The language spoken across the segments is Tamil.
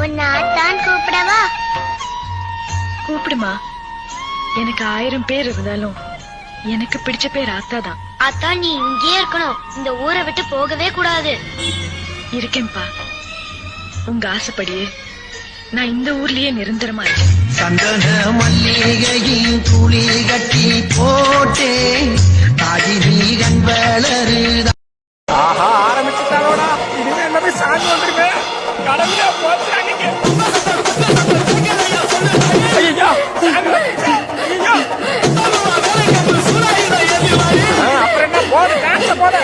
உன்னை ஆத்தான் கூப்பிடவா? கூப்பிடுமா. எனக்கு 1000 பேர் இருந்தாலும் எனக்கு பிடிச்ச பேர் ஆத்தாதான். ஆத்தா, நீ இங்கேயே இருக்கணும், இந்த ஊரை விட்டு போகவே கூடாது. இருக்கேன்பா. உங்க ஆசைப்படியே நான் இந்த ஊர்லயே நிரந்தரமா இருக்கேன். சந்தன மல்லிகையின் துளி கட்டி போட்டே தாஜினீகன் வளருதா. ஆஹா, ஆரம்பிச்சுட்டாலோடா. இனிமே எல்லாமே சாமி வந்துருமே. கடவுளே போச்சாங்க. ஐயா, அப்புறம் என்ன போடு, டான்ஸ் போடு.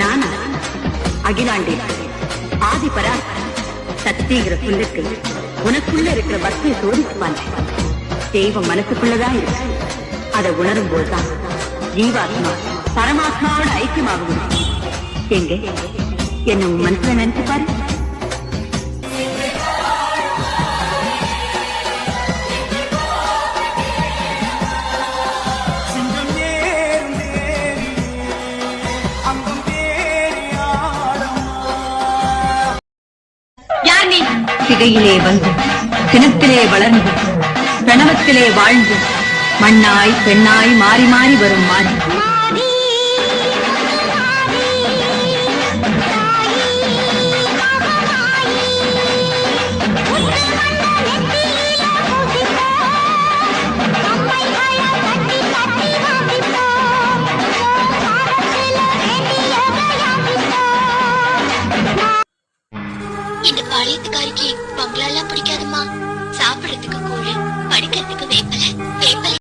நானா அகிலாண்டி ஆதிபரா சக்திங்கிற சொல்லுக்கு உனக்குள்ள இருக்கிற பக்தியை சோதிச்சுப்பான். தெய்வம் மனசுக்குள்ளதான் இருக்கு. அதை உணரும் போதுதான் ஜீவாத்மா பரமாத்மாவோட ஐக்கியமாக முடியும். எங்க என்ன உன் மனசுல நினைச்சு பாரு. சிகையிலே வந்து கிணத்திலே வளர்ந்து பிரணவத்திலே வாழ்ந்து மண்ணாய் பெண்ணாய் மாறி மாறி வரும் மாறி இந்த பாளையத்துக்காரிக்கு பங்களா எல்லாம் பிடிக்காதுமா. சாப்பிடறதுக்கு கூழ், படுக்கிறதுக்கு வேப்பலை.